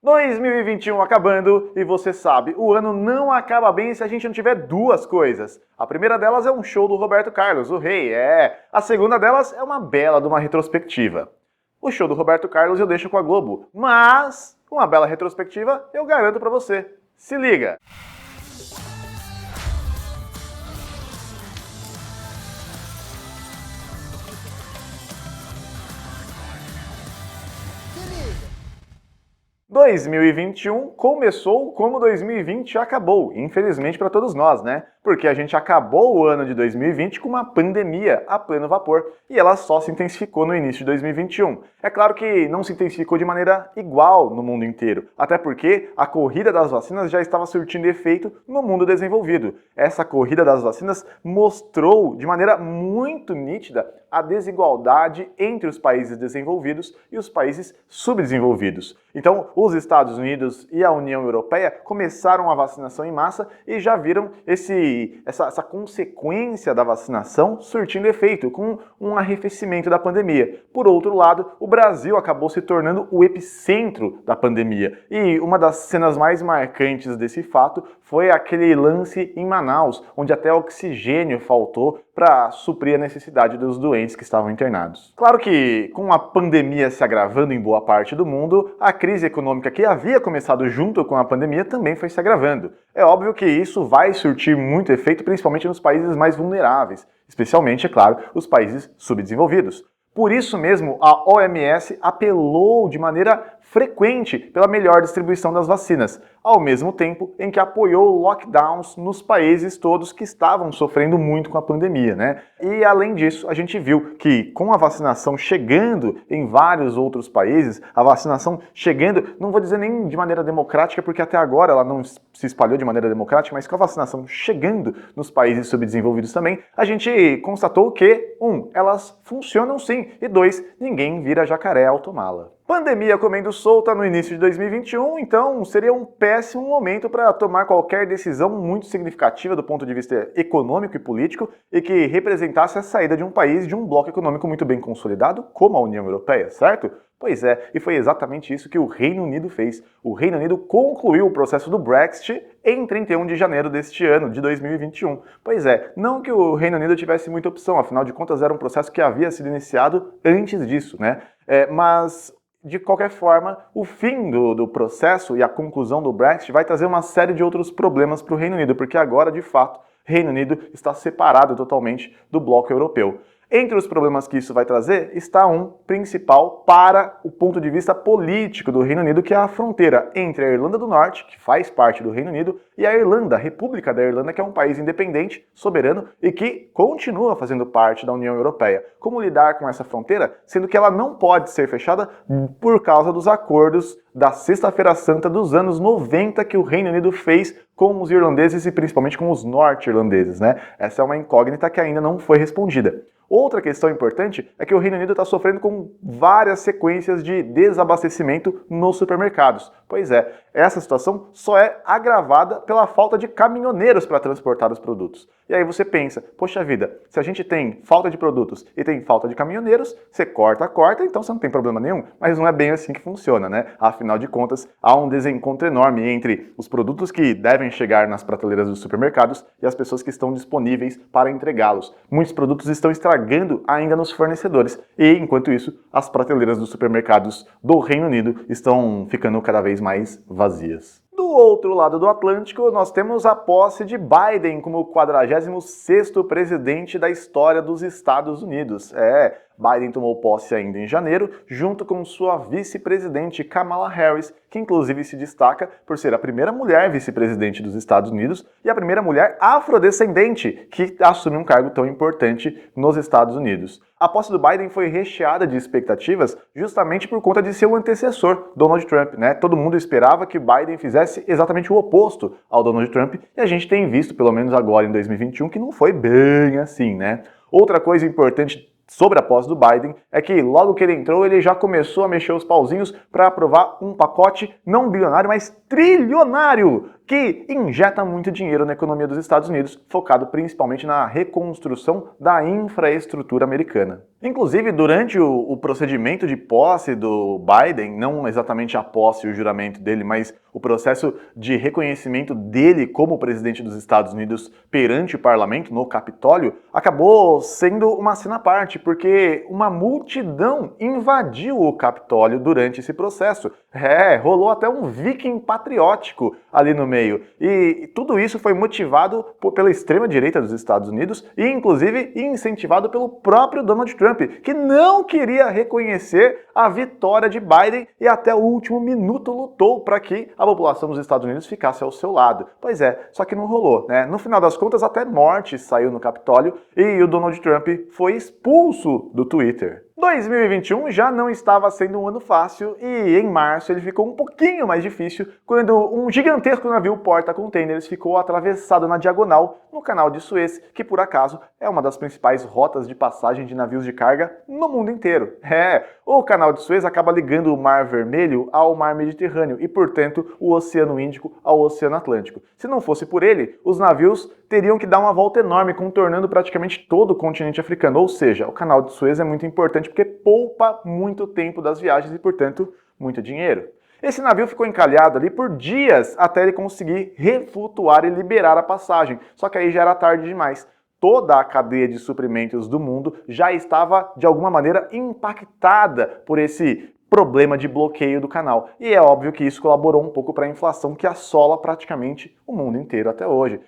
2021 acabando e você sabe, o ano não acaba bem se a gente não tiver duas coisas. A primeira delas é um show do Roberto Carlos, o rei, A segunda delas é uma bela de uma retrospectiva. O show do Roberto Carlos eu deixo com a Globo, mas uma bela retrospectiva eu garanto pra você. Se liga! liga! 2021 começou como 2020 acabou, infelizmente para todos nós, né? Porque a gente acabou o ano de 2020 com uma pandemia a pleno vapor e ela só se intensificou no início de 2021. É claro que não se intensificou de maneira igual no mundo inteiro, até porque a corrida das vacinas já estava surtindo efeito no mundo desenvolvido. Essa corrida das vacinas mostrou de maneira muito nítida a desigualdade entre os países desenvolvidos e os países subdesenvolvidos. Então, os Estados Unidos e a União Europeia começaram a vacinação em massa e já viram essa consequência da vacinação surtindo efeito, com um arrefecimento da pandemia. Por outro lado, o Brasil acabou se tornando o epicentro da pandemia. E uma das cenas mais marcantes desse fato foi aquele lance em Manaus, onde até oxigênio faltou para suprir a necessidade dos doentes que estavam internados. Claro que, com a pandemia se agravando em boa parte do mundo, a crise econômica que havia começado junto com a pandemia também foi se agravando. É óbvio que isso vai surtir muito efeito, principalmente nos países mais vulneráveis, especialmente, é claro, os países subdesenvolvidos. Por isso mesmo, a OMS apelou de maneira frequente pela melhor distribuição das vacinas, ao mesmo tempo em que apoiou lockdowns nos países todos que estavam sofrendo muito com a pandemia, né? E além disso, a gente viu que com a vacinação chegando em vários outros países, a vacinação chegando, não vou dizer nem de maneira democrática, porque até agora ela não se espalhou de maneira democrática, mas com a vacinação chegando nos países subdesenvolvidos também, a gente constatou que, elas funcionam sim, e 2, ninguém vira jacaré ao tomá-la. Pandemia comendo solta no início de 2021, então seria um péssimo momento para tomar qualquer decisão muito significativa do ponto de vista econômico e político e que representasse a saída de um país de um bloco econômico muito bem consolidado, como a União Europeia, certo? Pois é, e foi exatamente isso que o Reino Unido fez. O Reino Unido concluiu o processo do Brexit em 31 de janeiro deste ano, de 2021. Pois é, não que o Reino Unido tivesse muita opção, afinal de contas era um processo que havia sido iniciado antes disso, né? Mas de qualquer forma, o fim do processo e a conclusão do Brexit vai trazer uma série de outros problemas para o Reino Unido, porque agora, de fato, o Reino Unido está separado totalmente do bloco europeu. Entre os problemas que isso vai trazer, está um principal para o ponto de vista político do Reino Unido, que é a fronteira entre a Irlanda do Norte, que faz parte do Reino Unido, e a Irlanda, a República da Irlanda, que é um país independente, soberano e que continua fazendo parte da União Europeia. Como lidar com essa fronteira, sendo que ela não pode ser fechada por causa dos acordos da Sexta-feira Santa dos anos 90 que o Reino Unido fez com os irlandeses e principalmente com os norte-irlandeses, né? Essa é uma incógnita que ainda não foi respondida. Outra questão importante é que o Reino Unido está sofrendo com várias sequências de desabastecimento nos supermercados. Pois é, essa situação só é agravada pela falta de caminhoneiros para transportar os produtos. E aí você pensa, poxa vida, se a gente tem falta de produtos e tem falta de caminhoneiros, você corta, então você não tem problema nenhum. Mas não é bem assim que funciona, né? Afinal de contas, há um desencontro enorme entre os produtos que devem chegar nas prateleiras dos supermercados e as pessoas que estão disponíveis para entregá-los. Muitos produtos estão estragando ainda nos fornecedores e, enquanto isso, as prateleiras dos supermercados do Reino Unido estão ficando cada vez mais vazias. Do outro lado do Atlântico, nós temos a posse de Biden como o 46º presidente da história dos Estados Unidos. Biden tomou posse ainda em janeiro, junto com sua vice-presidente Kamala Harris, que inclusive se destaca por ser a primeira mulher vice-presidente dos Estados Unidos e a primeira mulher afrodescendente que assume um cargo tão importante nos Estados Unidos. A posse do Biden foi recheada de expectativas justamente por conta de seu antecessor, Donald Trump, né? Todo mundo esperava que Biden fizesse exatamente o oposto ao Donald Trump e a gente tem visto, pelo menos agora em 2021, que não foi bem assim, né? Outra coisa importante sobre a posse do Biden é que logo que ele entrou, ele já começou a mexer os pauzinhos para aprovar um pacote não bilionário, mas trilionário que injeta muito dinheiro na economia dos Estados Unidos, focado principalmente na reconstrução da infraestrutura americana. Inclusive, durante o procedimento de posse do Biden, não exatamente a posse e o juramento dele, mas o processo de reconhecimento dele como presidente dos Estados Unidos perante o parlamento, no Capitólio, acabou sendo uma cena à parte, porque uma multidão invadiu o Capitólio durante esse processo. Rolou até um viking patriótico ali no meio. E tudo isso foi motivado pela extrema-direita dos Estados Unidos e, inclusive, incentivado pelo próprio Donald Trump, que não queria reconhecer a vitória de Biden e até o último minuto lutou para que a população dos Estados Unidos ficasse ao seu lado. Pois é, só que não rolou, né? No final das contas, até morte saiu no Capitólio e o Donald Trump foi expulso do Twitter. 2021 já não estava sendo um ano fácil e em março ele ficou um pouquinho mais difícil quando um gigantesco navio porta-containers ficou atravessado na diagonal no canal de Suez, que por acaso é uma das principais rotas de passagem de navios de carga no mundo inteiro. O canal de Suez acaba ligando o Mar Vermelho ao Mar Mediterrâneo e, portanto, o Oceano Índico ao Oceano Atlântico. Se não fosse por ele, os navios teriam que dar uma volta enorme, contornando praticamente todo o continente africano. Ou seja, o canal de Suez é muito importante porque poupa muito tempo das viagens e, portanto, muito dinheiro. Esse navio ficou encalhado ali por dias até ele conseguir reflutuar e liberar a passagem. Só que aí já era tarde demais. Toda a cadeia de suprimentos do mundo já estava, de alguma maneira, impactada por esse problema de bloqueio do canal. E é óbvio que isso colaborou um pouco para a inflação que assola praticamente o mundo inteiro até hoje.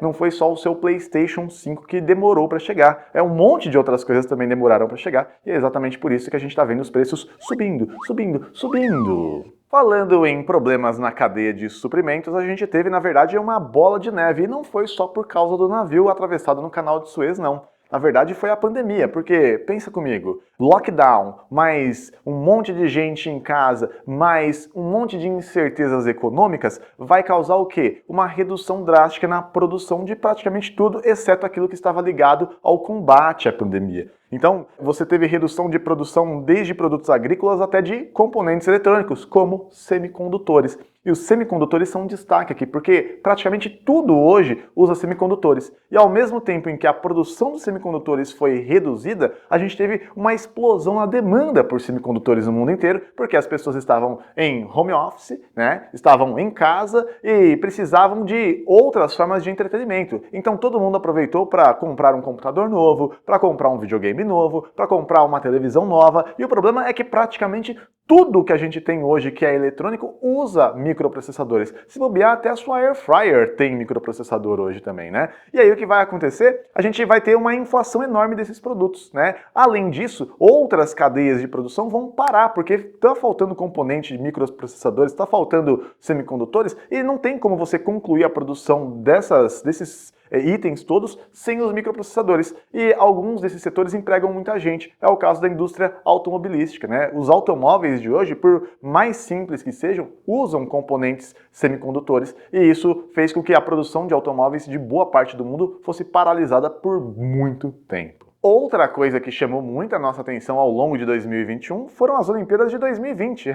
Não foi só o seu PlayStation 5 que demorou para chegar. Um monte de outras coisas também demoraram para chegar. E é exatamente por isso que a gente está vendo os preços subindo, subindo, subindo. Falando em problemas na cadeia de suprimentos, a gente teve, na verdade, uma bola de neve. E não foi só por causa do navio atravessado no canal de Suez, não. Na verdade, foi a pandemia, porque, pensa comigo, lockdown, mais um monte de gente em casa, mais um monte de incertezas econômicas, vai causar o quê? Uma redução drástica na produção de praticamente tudo, exceto aquilo que estava ligado ao combate à pandemia. Então, você teve redução de produção desde produtos agrícolas até de componentes eletrônicos, como semicondutores. E os semicondutores são um destaque aqui, porque praticamente tudo hoje usa semicondutores. E ao mesmo tempo em que a produção dos semicondutores foi reduzida, a gente teve uma explosão na demanda por semicondutores no mundo inteiro, porque as pessoas estavam em home office, né? Estavam em casa e precisavam de outras formas de entretenimento. Então todo mundo aproveitou para comprar um computador novo, para comprar um videogame novo, para comprar uma televisão nova. E o problema é que praticamente tudo que a gente tem hoje que é eletrônico usa microprocessadores. Se bobear, até a sua Air Fryer tem microprocessador hoje também, né? E aí o que vai acontecer? A gente vai ter uma inflação enorme desses produtos, né? Além disso, outras cadeias de produção vão parar, porque está faltando componente de microprocessadores, está faltando semicondutores, e não tem como você concluir a produção desses itens todos sem os microprocessadores. E alguns desses setores empregam muita gente. É o caso da indústria automobilística, né? Os automóveis de hoje, por mais simples que sejam, usam componentes semicondutores e isso fez com que a produção de automóveis de boa parte do mundo fosse paralisada por muito tempo. Outra coisa que chamou muito a nossa atenção ao longo de 2021 foram as Olimpíadas de 2020.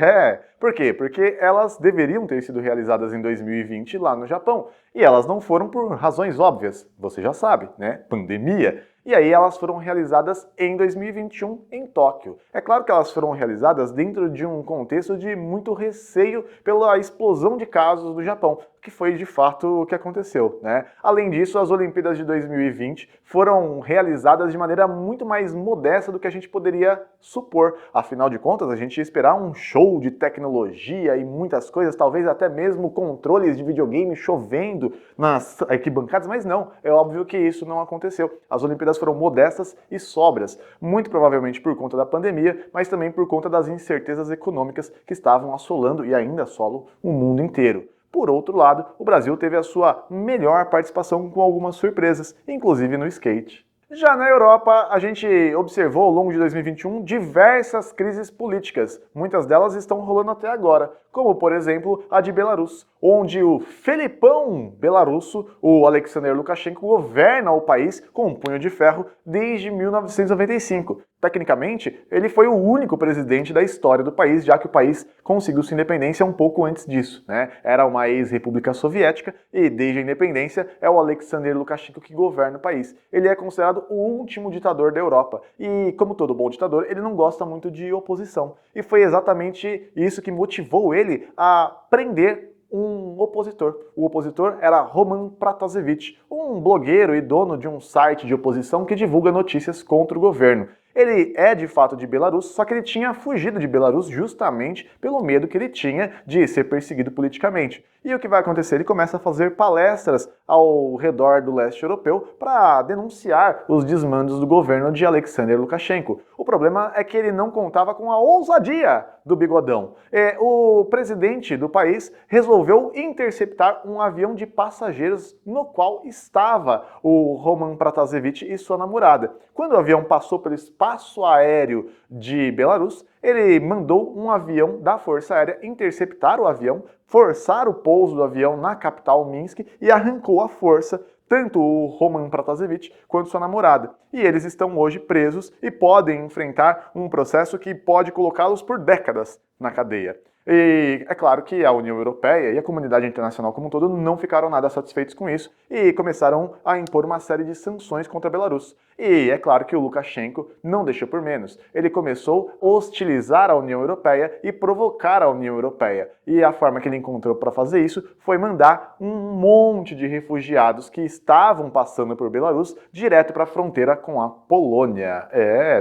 Por quê? Porque elas deveriam ter sido realizadas em 2020 lá no Japão. E elas não foram por razões óbvias, você já sabe, né? Pandemia. E aí elas foram realizadas em 2021 em Tóquio. É claro que elas foram realizadas dentro de um contexto de muito receio pela explosão de casos no Japão, que foi de fato o que aconteceu, né? Além disso, as Olimpíadas de 2020 foram realizadas de maneira muito mais modesta do que a gente poderia supor. Afinal de contas, a gente ia esperar um show de tecnologia e muitas coisas, talvez até mesmo controles de videogame chovendo nas arquibancadas, mas não, é óbvio que isso não aconteceu. As Olimpíadas foram modestas e sóbrias, muito provavelmente por conta da pandemia, mas também por conta das incertezas econômicas que estavam assolando e ainda assolam o mundo inteiro. Por outro lado, o Brasil teve a sua melhor participação com algumas surpresas, inclusive no skate. Já na Europa, a gente observou ao longo de 2021 diversas crises políticas. Muitas delas estão rolando até agora, como por exemplo a de Belarus, onde o Felipão belarusso, o Alexander Lukashenko, governa o país com um punho de ferro desde 1995. Tecnicamente, ele foi o único presidente da história do país, já que o país conseguiu sua independência um pouco antes disso, né? Era uma ex-república soviética e, desde a independência, é o Alexander Lukashenko que governa o país. Ele é considerado o último ditador da Europa e, como todo bom ditador, ele não gosta muito de oposição. E foi exatamente isso que motivou ele a prender um opositor. O opositor era Roman Protasevich, um blogueiro e dono de um site de oposição que divulga notícias contra o governo. Ele é de fato de Belarus, só que ele tinha fugido de Belarus justamente pelo medo que ele tinha de ser perseguido politicamente. E o que vai acontecer? Ele começa a fazer palestras ao redor do leste europeu para denunciar os desmandos do governo de Alexander Lukashenko. O problema é que ele não contava com a ousadia do bigodão. O presidente do país resolveu interceptar um avião de passageiros no qual estava o Roman Protasevich e sua namorada. Quando o avião passou pelo espaço aéreo de Belarus, ele mandou um avião da Força Aérea interceptar o avião, forçar o pouso do avião na capital Minsk e arrancou à força tanto o Roman Protasevich quanto sua namorada. E eles estão hoje presos e podem enfrentar um processo que pode colocá-los por décadas na cadeia. E é claro que a União Europeia e a comunidade internacional como um todo não ficaram nada satisfeitos com isso e começaram a impor uma série de sanções contra a Belarus. E é claro que o Lukashenko não deixou por menos. Ele começou a hostilizar a União Europeia e provocar a União Europeia. E a forma que ele encontrou para fazer isso foi mandar um monte de refugiados que estavam passando por Belarus direto para a fronteira com a Polônia.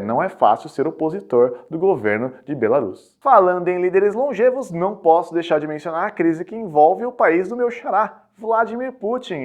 Não é fácil ser opositor do governo de Belarus. Falando em líderes longevos, não posso deixar de mencionar a crise que envolve o país do meu xará, Vladimir Putin.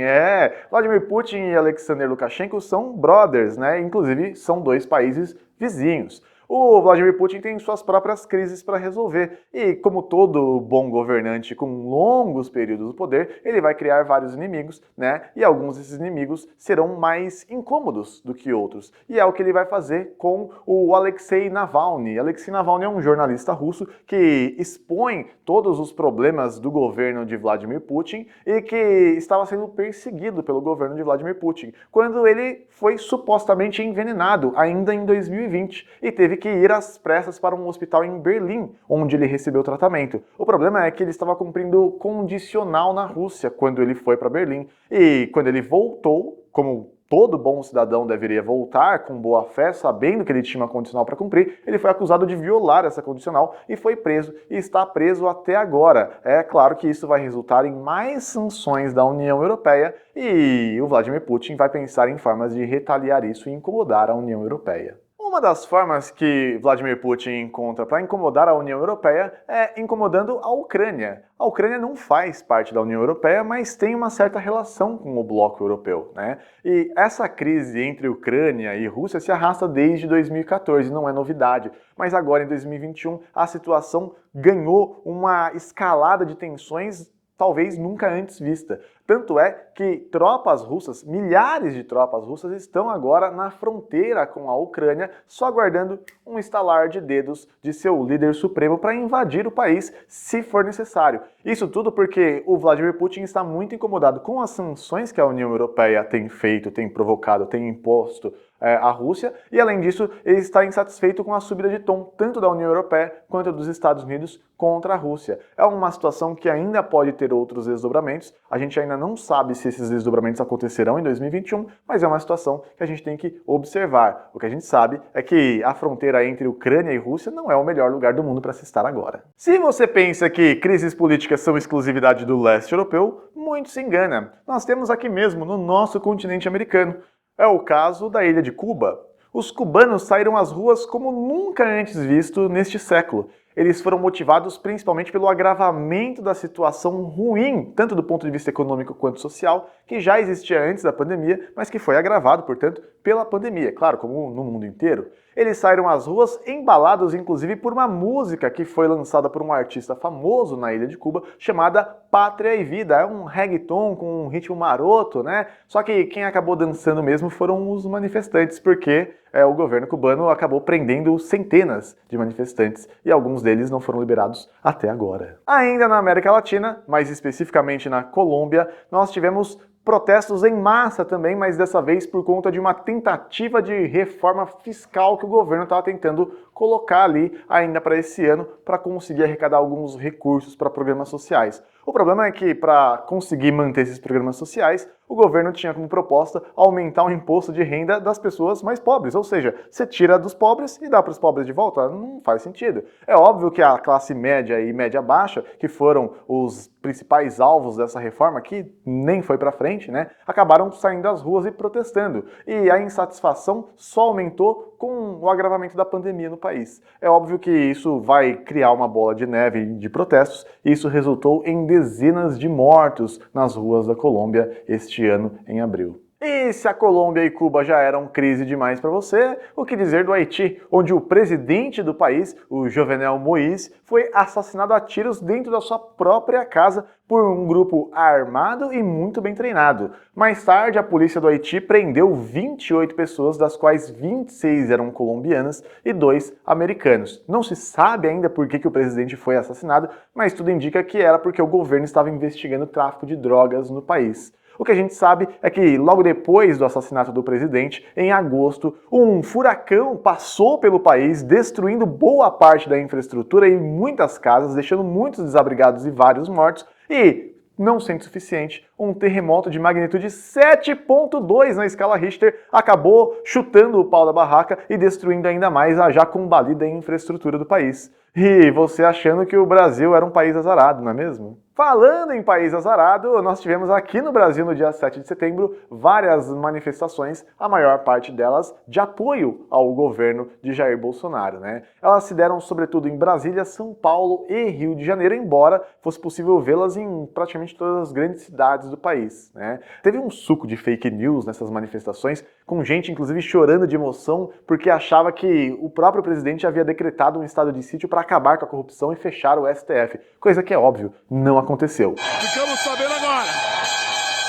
Vladimir Putin e Alexander Lukashenko são brothers, né? Inclusive são dois países vizinhos. O Vladimir Putin tem suas próprias crises para resolver e, como todo bom governante com longos períodos no poder, ele vai criar vários inimigos, né? E alguns desses inimigos serão mais incômodos do que outros. E é o que ele vai fazer com o Alexei Navalny. Alexei Navalny é um jornalista russo que expõe todos os problemas do governo de Vladimir Putin e que estava sendo perseguido pelo governo de Vladimir Putin, quando ele foi supostamente envenenado ainda em 2020 e teve que ir às pressas para um hospital em Berlim, onde ele recebeu tratamento. O problema é que ele estava cumprindo condicional na Rússia quando ele foi para Berlim. E quando ele voltou, como todo bom cidadão deveria voltar com boa fé, sabendo que ele tinha uma condicional para cumprir, ele foi acusado de violar essa condicional e foi preso, e está preso até agora. É claro que isso vai resultar em mais sanções da União Europeia e o Vladimir Putin vai pensar em formas de retaliar isso e incomodar a União Europeia. Uma das formas que Vladimir Putin encontra para incomodar a União Europeia é incomodando a Ucrânia. A Ucrânia não faz parte da União Europeia, mas tem uma certa relação com o bloco europeu, né? E essa crise entre Ucrânia e Rússia se arrasta desde 2014, não é novidade. Mas agora, em 2021, a situação ganhou uma escalada de tensões talvez nunca antes vista. Tanto é que tropas russas, milhares de tropas russas, estão agora na fronteira com a Ucrânia, só aguardando um estalar de dedos de seu líder supremo para invadir o país, se for necessário. Isso tudo porque o Vladimir Putin está muito incomodado com as sanções que a União Europeia tem feito, tem provocado, tem imposto à Rússia, e além disso, ele está insatisfeito com a subida de tom tanto da União Europeia quanto dos Estados Unidos contra a Rússia. É uma situação que ainda pode ter outros desdobramentos, a gente ainda não sabe se esses desdobramentos acontecerão em 2021, mas é uma situação que a gente tem que observar. O que a gente sabe é que a fronteira entre Ucrânia e Rússia não é o melhor lugar do mundo para se estar agora. Se você pensa que crises políticas são exclusividade do leste europeu, muito se engana. Nós temos aqui mesmo, no nosso continente americano. É o caso da ilha de Cuba. Os cubanos saíram às ruas como nunca antes visto neste século. Eles foram motivados principalmente pelo agravamento da situação ruim, tanto do ponto de vista econômico quanto social, que já existia antes da pandemia, mas que foi agravado, portanto, pela pandemia, claro, como no mundo inteiro. Eles saíram às ruas embalados, inclusive, por uma música que foi lançada por um artista famoso na ilha de Cuba, chamada Pátria e Vida. É um reggaeton com um ritmo maroto, né? Só que quem acabou dançando mesmo foram os manifestantes, porque o governo cubano acabou prendendo centenas de manifestantes e alguns deles não foram liberados até agora. Ainda na América Latina, mais especificamente na Colômbia, nós tivemos Protestos em massa também, mas dessa vez por conta de uma tentativa de reforma fiscal que o governo estava tentando colocar ali ainda para esse ano para conseguir arrecadar alguns recursos para programas sociais. O problema é que para conseguir manter esses programas sociais, o governo tinha como proposta aumentar o imposto de renda das pessoas mais pobres, ou seja, você tira dos pobres e dá para os pobres de volta, não faz sentido. É óbvio que a classe média e média baixa, que foram os principais alvos dessa reforma, que nem foi para frente, né, acabaram saindo às ruas e protestando. E a insatisfação só aumentou com o agravamento da pandemia no país. É óbvio que isso vai criar uma bola de neve de protestos, e isso resultou em dezenas de mortos nas ruas da Colômbia este ano, em abril. E se a Colômbia e Cuba já eram crise demais para você, o que dizer do Haiti, onde o presidente do país, o Jovenel Moïse, foi assassinado a tiros dentro da sua própria casa por um grupo armado e muito bem treinado. Mais tarde, a polícia do Haiti prendeu 28 pessoas, das quais 26 eram colombianas e 2 americanos. Não se sabe ainda por que o presidente foi assassinado, mas tudo indica que era porque o governo estava investigando o tráfico de drogas no país. O que a gente sabe é que logo depois do assassinato do presidente, em agosto, um furacão passou pelo país, destruindo boa parte da infraestrutura e muitas casas, deixando muitos desabrigados e vários mortos, e, não sendo suficiente, um terremoto de magnitude 7.2 na escala Richter acabou chutando o pau da barraca e destruindo ainda mais a já combalida infraestrutura do país. E você achando que o Brasil era um país azarado, não é mesmo? Falando em país azarado, nós tivemos aqui no Brasil, no dia 7 de setembro, várias manifestações, a maior parte delas de apoio ao governo de Jair Bolsonaro, né? Elas se deram sobretudo em Brasília, São Paulo e Rio de Janeiro, embora fosse possível vê-las em praticamente todas as grandes cidades do país, né? Teve um suco de fake news nessas manifestações, com gente inclusive chorando de emoção porque achava que o próprio presidente havia decretado um estado de sítio para acabar com a corrupção e fechar o STF, coisa que é óbvio, não aconteceu. Ficamos sabendo agora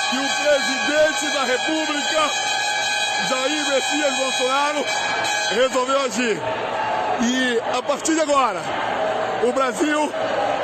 que o presidente da República, Jair Messias Bolsonaro, resolveu agir. E a partir de agora, o Brasil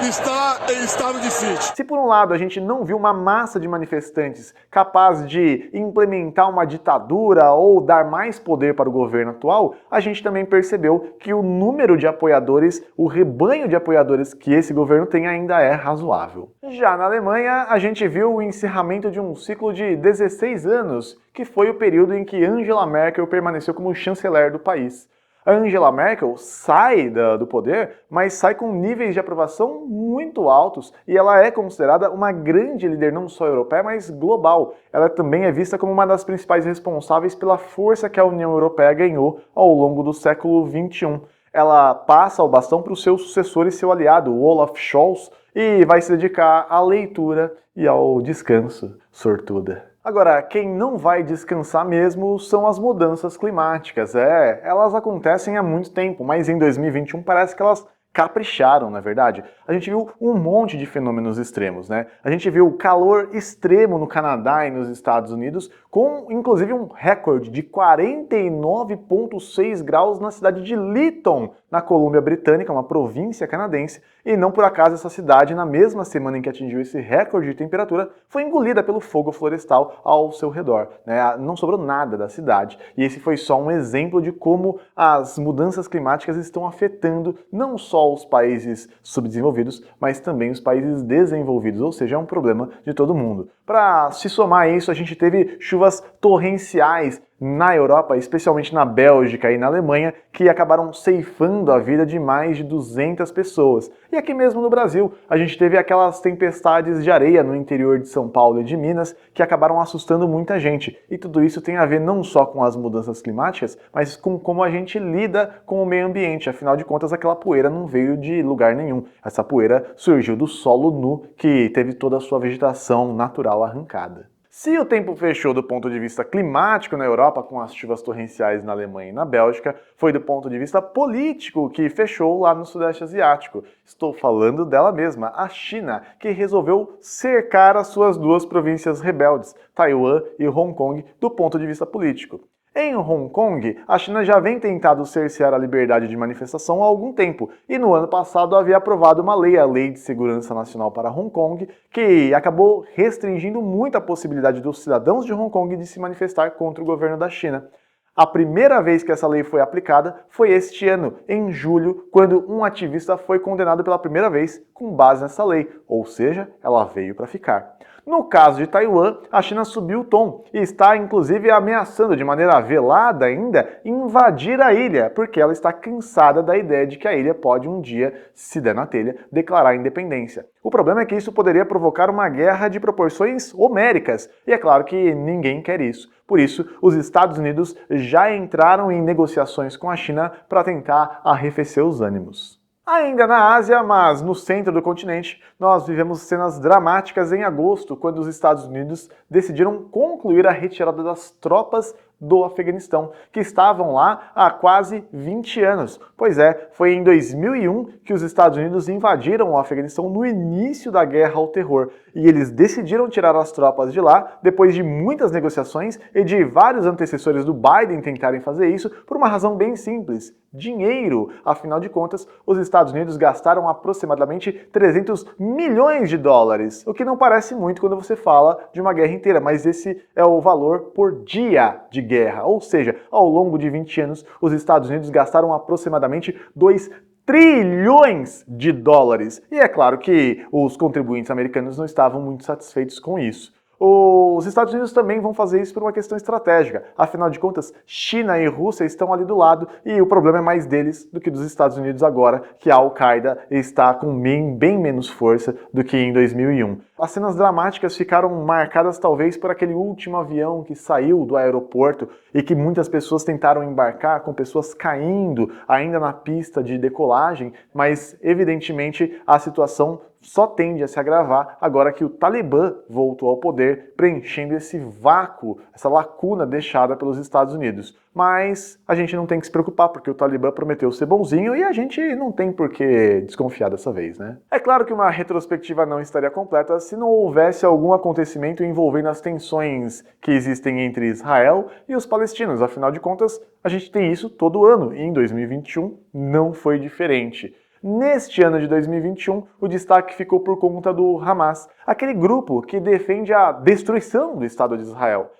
está em estado de sítio. Se por um lado a gente não viu uma massa de manifestantes capaz de implementar uma ditadura ou dar mais poder para o governo atual, a gente também percebeu que o número de apoiadores, o rebanho de apoiadores que esse governo tem ainda é razoável. Já na Alemanha, a gente viu o encerramento de um ciclo de 16 anos, que foi o período em que Angela Merkel permaneceu como chanceler do país. A Angela Merkel sai do poder, mas sai com níveis de aprovação muito altos e ela é considerada uma grande líder não só europeia, mas global. Ela também é vista como uma das principais responsáveis pela força que a União Europeia ganhou ao longo do século XXI. Ela passa o bastão para o seu sucessor e seu aliado, Olaf Scholz, e vai se dedicar à leitura e ao descanso, sortuda. Agora, quem não vai descansar mesmo são as mudanças climáticas. Elas acontecem há muito tempo, mas em 2021 parece que elas capricharam, na é verdade. A gente viu um monte de fenômenos extremos, né? A gente viu calor extremo no Canadá e nos Estados Unidos, com inclusive um recorde de 49,6 graus na cidade de Lytton, na Colômbia Britânica, uma província canadense, e não por acaso essa cidade, na mesma semana em que atingiu esse recorde de temperatura, foi engolida pelo fogo florestal ao seu redor, né? Não sobrou nada da cidade, e esse foi só um exemplo de como as mudanças climáticas estão afetando não só os países subdesenvolvidos, mas também os países desenvolvidos, ou seja, é um problema de todo mundo. Para se somar a isso, a gente teve chuvas torrenciais na Europa, especialmente na Bélgica e na Alemanha, que acabaram ceifando a vida de mais de 200 pessoas. E aqui mesmo no Brasil, a gente teve aquelas tempestades de areia no interior de São Paulo e de Minas, que acabaram assustando muita gente. E tudo isso tem a ver não só com as mudanças climáticas, mas com como a gente lida com o meio ambiente. Afinal de contas, aquela poeira não veio de lugar nenhum. Essa poeira surgiu do solo nu, que teve toda a sua vegetação natural arrancada. Se o tempo fechou do ponto de vista climático na Europa, com as chuvas torrenciais na Alemanha e na Bélgica, foi do ponto de vista político que fechou lá no Sudeste Asiático. Estou falando dela mesma, a China, que resolveu cercar as suas duas províncias rebeldes, Taiwan e Hong Kong, do ponto de vista político. Em Hong Kong, a China já vem tentando cercear a liberdade de manifestação há algum tempo, e no ano passado havia aprovado uma lei, a Lei de Segurança Nacional para Hong Kong, que acabou restringindo muito a possibilidade dos cidadãos de Hong Kong de se manifestar contra o governo da China. A primeira vez que essa lei foi aplicada foi este ano, em julho, quando um ativista foi condenado pela primeira vez com base nessa lei, ou seja, ela veio para ficar. No caso de Taiwan, a China subiu o tom e está inclusive ameaçando de maneira velada ainda invadir a ilha, porque ela está cansada da ideia de que a ilha pode um dia, se der na telha, declarar independência. O problema é que isso poderia provocar uma guerra de proporções homéricas, e é claro que ninguém quer isso. Por isso, os Estados Unidos já entraram em negociações com a China para tentar arrefecer os ânimos. Ainda na Ásia, mas no centro do continente, nós vivemos cenas dramáticas em agosto, quando os Estados Unidos decidiram concluir a retirada das tropas do Afeganistão, que estavam lá há quase 20 anos. Pois é, foi em 2001 que os Estados Unidos invadiram o Afeganistão no início da guerra ao terror, e eles decidiram tirar as tropas de lá depois de muitas negociações e de vários antecessores do Biden tentarem fazer isso por uma razão bem simples: dinheiro. Afinal de contas, os Estados Unidos gastaram aproximadamente 300 milhões de dólares, o que não parece muito quando você fala de uma guerra inteira, mas esse é o valor por dia de guerra, ou seja, ao longo de 20 anos, os Estados Unidos gastaram aproximadamente 2 trilhões de dólares. E é claro que os contribuintes americanos não estavam muito satisfeitos com isso. Os Estados Unidos também vão fazer isso por uma questão estratégica. Afinal de contas, China e Rússia estão ali do lado e o problema é mais deles do que dos Estados Unidos agora, que a Al-Qaeda está com bem menos força do que em 2001. As cenas dramáticas ficaram marcadas talvez por aquele último avião que saiu do aeroporto e que muitas pessoas tentaram embarcar, com pessoas caindo ainda na pista de decolagem, mas evidentemente a situação só tende a se agravar agora que o Talibã voltou ao poder, preenchendo esse vácuo, essa lacuna deixada pelos Estados Unidos. Mas a gente não tem que se preocupar, porque o Talibã prometeu ser bonzinho e a gente não tem por que desconfiar dessa vez, né? É claro que uma retrospectiva não estaria completa se não houvesse algum acontecimento envolvendo as tensões que existem entre Israel e os palestinos. Afinal de contas, a gente tem isso todo ano e em 2021 não foi diferente. Neste ano de 2021, o destaque ficou por conta do Hamas, aquele grupo que defende a destruição do Estado de Israel.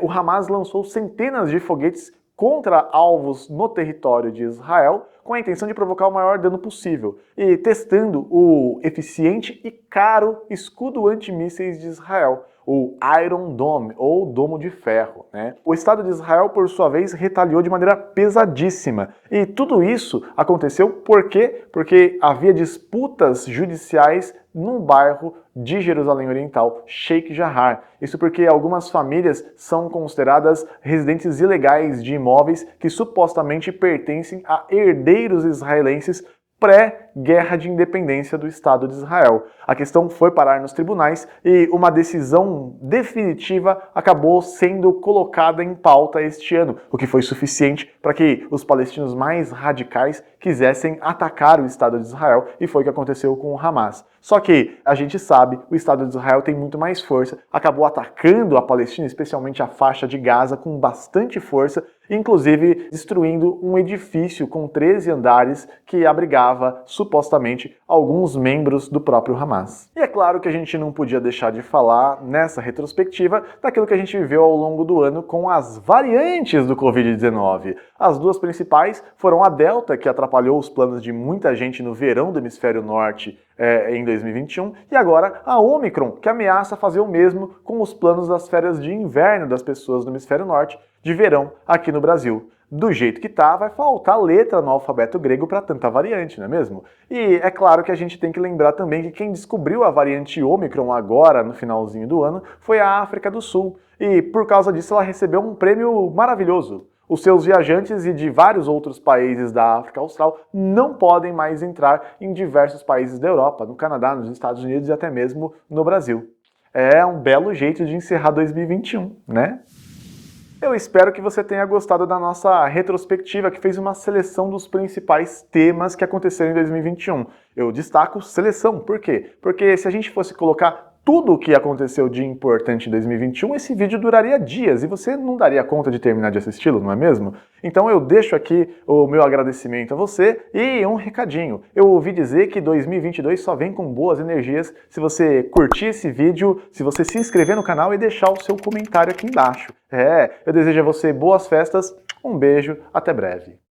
O Hamas lançou centenas de foguetes contra alvos no território de Israel, com a intenção de provocar o maior dano possível, e testando o eficiente e caro escudo antimísseis de Israel, o Iron Dome, ou Domo de Ferro, né? O Estado de Israel, por sua vez, retaliou de maneira pesadíssima. E tudo isso aconteceu por quê? Porque havia disputas judiciais num bairro de Jerusalém Oriental, Sheikh Jarrah. Isso porque algumas famílias são consideradas residentes ilegais de imóveis que supostamente pertencem a herdeiros israelenses pré-guerra de independência do Estado de Israel. A questão foi parar nos tribunais e uma decisão definitiva acabou sendo colocada em pauta este ano, o que foi suficiente para que os palestinos mais radicais quisessem atacar o Estado de Israel, e foi o que aconteceu com o Hamas. Só que, a gente sabe, o Estado de Israel tem muito mais força, acabou atacando a Palestina, especialmente a faixa de Gaza, com bastante força, inclusive destruindo um edifício com 13 andares que abrigava, supostamente, alguns membros do próprio Hamas. E é claro que a gente não podia deixar de falar, nessa retrospectiva, daquilo que a gente viveu ao longo do ano com as variantes do Covid-19. As duas principais foram a Delta, que atrapalhou os planos de muita gente no verão do hemisfério norte em 2021, e agora a Omicron, que ameaça fazer o mesmo com os planos das férias de inverno das pessoas do hemisfério norte de verão aqui no Brasil. Do jeito que tá, vai faltar letra no alfabeto grego para tanta variante, não é mesmo? E é claro que a gente tem que lembrar também que quem descobriu a variante Omicron agora, no finalzinho do ano, foi a África do Sul. E por causa disso ela recebeu um prêmio maravilhoso. Os seus viajantes e de vários outros países da África Austral não podem mais entrar em diversos países da Europa, no Canadá, nos Estados Unidos e até mesmo no Brasil. É um belo jeito de encerrar 2021, né? Eu espero que você tenha gostado da nossa retrospectiva, que fez uma seleção dos principais temas que aconteceram em 2021. Eu destaco seleção, por quê? Porque se a gente fosse colocar tudo o que aconteceu de importante em 2021, esse vídeo duraria dias e você não daria conta de terminar de assisti-lo, não é mesmo? Então eu deixo aqui o meu agradecimento a você e um recadinho. Eu ouvi dizer que 2022 só vem com boas energias se você curtir esse vídeo, se você se inscrever no canal e deixar o seu comentário aqui embaixo. Eu desejo a você boas festas, um beijo, até breve.